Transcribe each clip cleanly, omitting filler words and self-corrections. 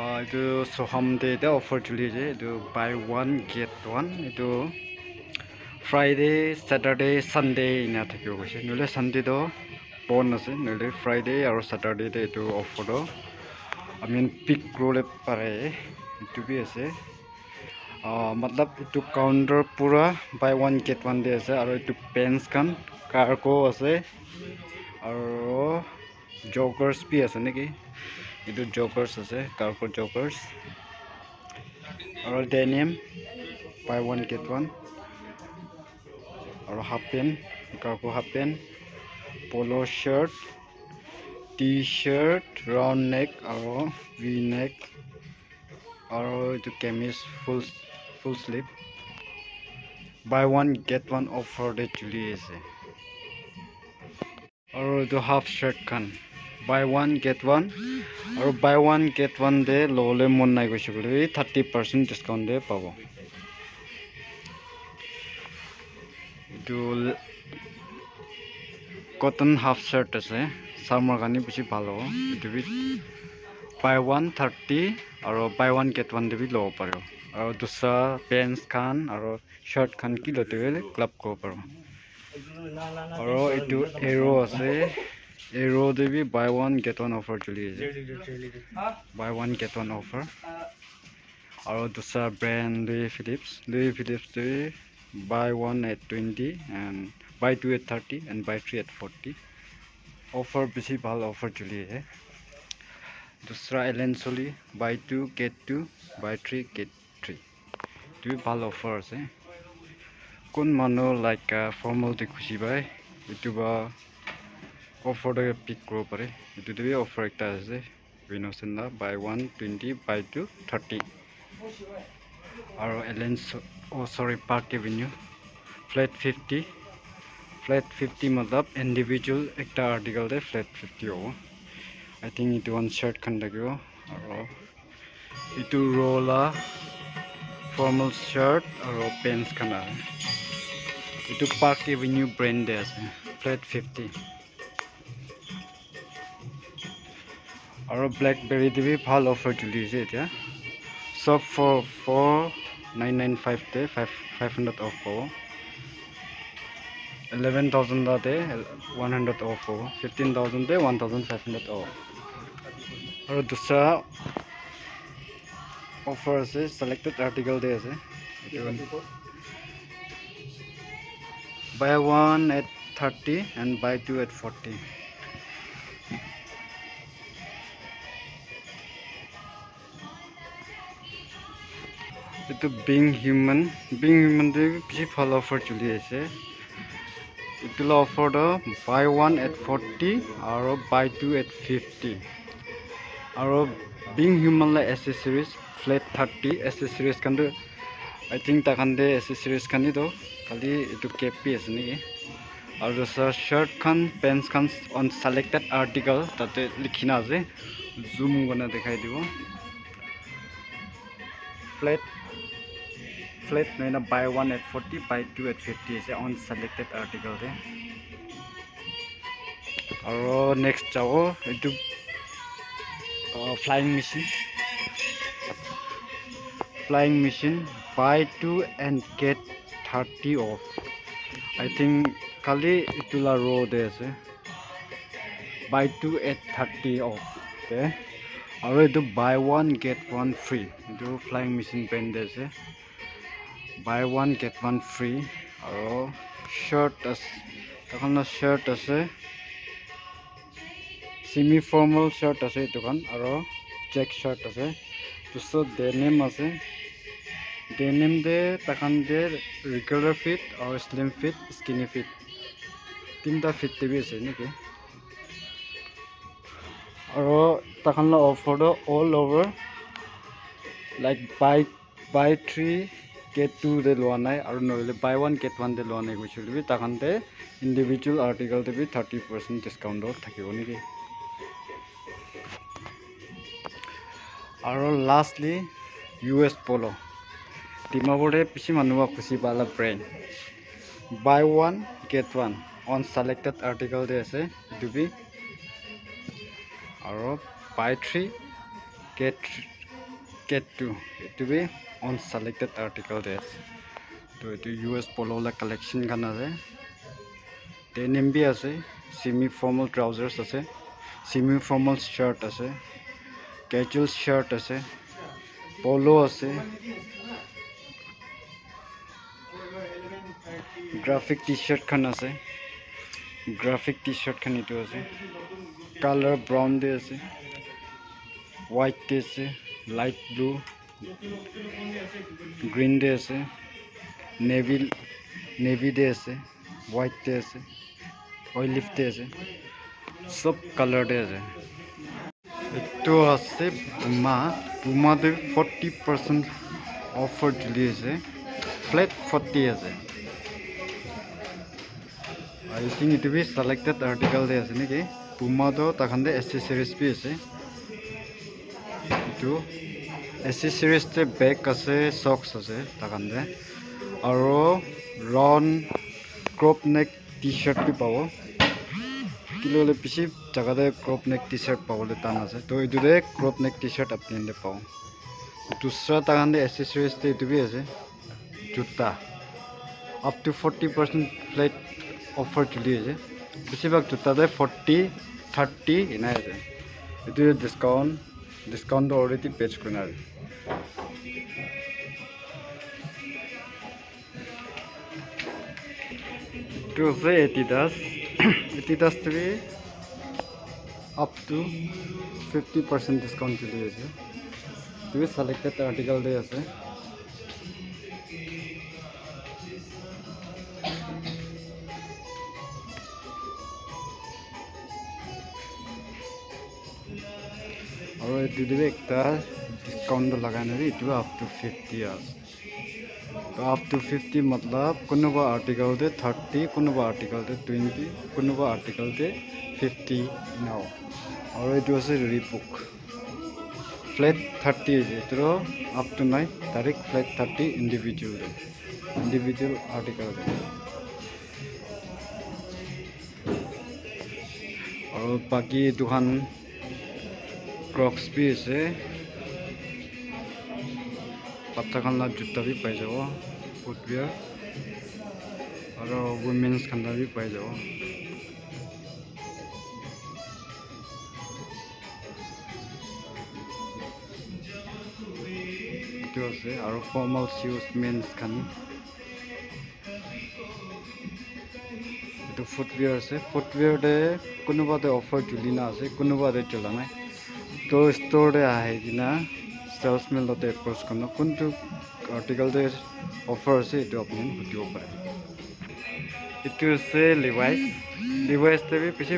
এইটো Soham day offer চলি আছে এইটো বাই ওৱান গেট ওৱান এইটো ফ্ৰাইডে স্যাটাৰডে সানডে ইনা থাকিব কৈছে নহ'লে সানডেটো বন্ধ আছে নহ'লে ফ্ৰাইডে আৰু স্যাটাৰডে এইটো অফাৰটো আমি পিক কৰিলে পাৰে এইটো বি আছে मतलब এইটো কাউন্টাৰ পুৰা বাই ওৱান গেট ওৱান ডে আছে আৰু এইটো পেন্স খান কাৰ্গো আছে আৰু জগাৰ্স বি আছে নেকি এইটো জগাৰ্স আছে কাৰ্গো জগাৰ্স আৰু denim buy one get one আৰু half pant cargo half pant polo shirt T shirt round neck আৰু ভি নেক আৰু এইটো কেমিজ full sleeve buy one get one offer ডে চলি আছে আৰু এইটো হাফ শাৰ্ট খান বাই ওৱান গেট ওৱান আৰু বাই ওৱান গেট ওৱান ডে ল'বলৈ মন নাই গৈছে বুলি 30% ডিছকাউণ্ট ডে পাব এইটো কটন হাফ শাৰ্ট আছে চামৰ কাৰণে বেছি ভাল হ'ব এইটো বি বাই ওৱান 30 আৰু বাই ওৱান গেট ওৱান ডে বি ল'ব পাৰিব আৰু দুসৰা পেন্টছ খান আৰু শাৰ্ট খান কি ল'তে গ'লে ক্লাব কৰিব পাৰিব আৰু এইটো এৰো আছে এৰো ডে বি buy one get one offer চলি আছে buy one get one offer আৰু দুসৰা ব্ৰেণ্ড লুই ফিলিপছ ডে buy 1 at 20 and buy 2 at 30 and buy 3 at 40 offer बेसी ভাল offer चली है दूसरा एलन सोली buy 2 get 2 buy 3 get 3 तो भी ভাল offer আছে কোন মানুহ লাইক ফর্মাল তে খুশি ভাই এটু বা offer তে পিক কৰিব পাৰে এটু তে offer একটা আছে বিনোসেনা buy 1 20 buy 2 30 আৰু এলেন sorry Park Avenue flat 50 मतलब individual একটা article de flat 50 हो I think it one shirt kan lagibo aro itu rola formal shirt aro pants kan ase itu Park Avenue brand de ase flat 50 aro Blackberry de bhi bhal offer chuli ase etia सब for 4995 te 500 off ho 11,000 da te 100 off ho 15,000 te 1,500 off और दूसरा offer ase selected article de ase buy 1 at 30 and buy 2 at 40 itu being human de bisi bhal offer chuli ase itu la offer do buy 1 at 40 aro buy 2 at 50 aro being human la accessories flat 30 accessories kan do I think ta kan de accessories kan do kali itu cap pi ase ni aro sa shirt kan pants kan on selected article tate likhina ase zoom gona dekhai dibo flat naina buy 1 at 40 buy 2 at 50 is on selected article de aro next jabo itu flying machine buy 2 and get 30 off I think kali itula row de ase buy 2 at 30 off okay aro itu buy 1 get 1 free itu flying machine brand de ase buy 1 get 1 free aro shirt ase semi formal shirt ase itu kan aro check shirt ase tuso denim ase denim de takan de regular fit or slim fit skinny fit tinta fit te bi ase niki aro takan la offer do all over like buy 3 get 2 de loa nai aru noile buy 1 get 1 de loa nai goisul bi takan de individual article de bi 30% discount do thakibo niki aru lastly US Polo Dimapur pisi manuwa khushi pala brand buy 1 get 1 on selected article de ase itu bi aro buy 3 get Cat 2 itu be on selected article des to itu US polo la collection kan ase denim bi ase semi formal trousers ase semi formal shirt ase casual shirt ase polo ase graphic t-shirt kan ase graphic t-shirt kan itu ase color brown de ase white de ase light blue green de ase navy de ase white de ase olive de ase sob color de ase itu ase puma de 40% offer dili ase flat 40 ase I think it be selected article de ase niki puma do takhan de accessories bi ase itu accessories te bag ase socks ase takhan de aro round crop neck t-shirt bi pabo kilo le pishi jaga de crop neck t-shirt pabo le tan ase to itu de crop neck t-shirt apni de pao dusra takhan de accessories te itu bi ase juta up to 40% flat offer chuli ase besibak juta de 40 30 ina ase itu discount do already page kurina to say Adidas to be up to 50% discount chili ase to be selected article de ase aro etu de ekta discount do lagai na itu up to 50 ase तो up to 50 मतलब कुनुबा article de 30 कुनुबा article de 20 कुनुबा article de 50 now और it was a Reebok flat 30 is it up to 9 tarik flat 30 individual article de और बाकी दुकान Crocs भी है पत्ता खाना जूता भी पाई जाओ फुटवियर और वुमेन्स खाना भी पाई जाओ itu ase और formal shoes men's खानी itu footwear ase footwear de kunuba de offer chuli na ase kunuba de chola nai to store de ahe kina salesman lote approach kono kuntu article de offer ase itu apni butibo pare itu ase Levi's te bhi piche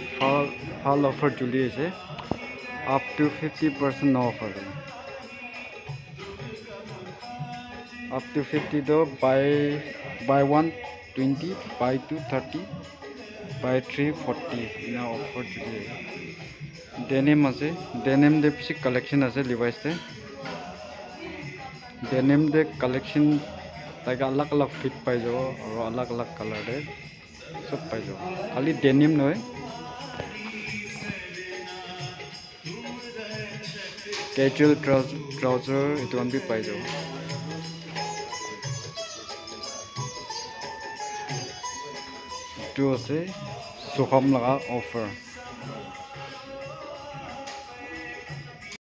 fall offer chuli ase up to 50% offer up to 50 do buy 1 20 buy 2 30 buy 3 40 na offer chuli denim ase denim de piche collection ase Levi's te denim de collection like alag fit pai jabo aru alag color de sob pai jabo khali denim noy casual trouser itu an bhi pai jabo itu ase soham laga offer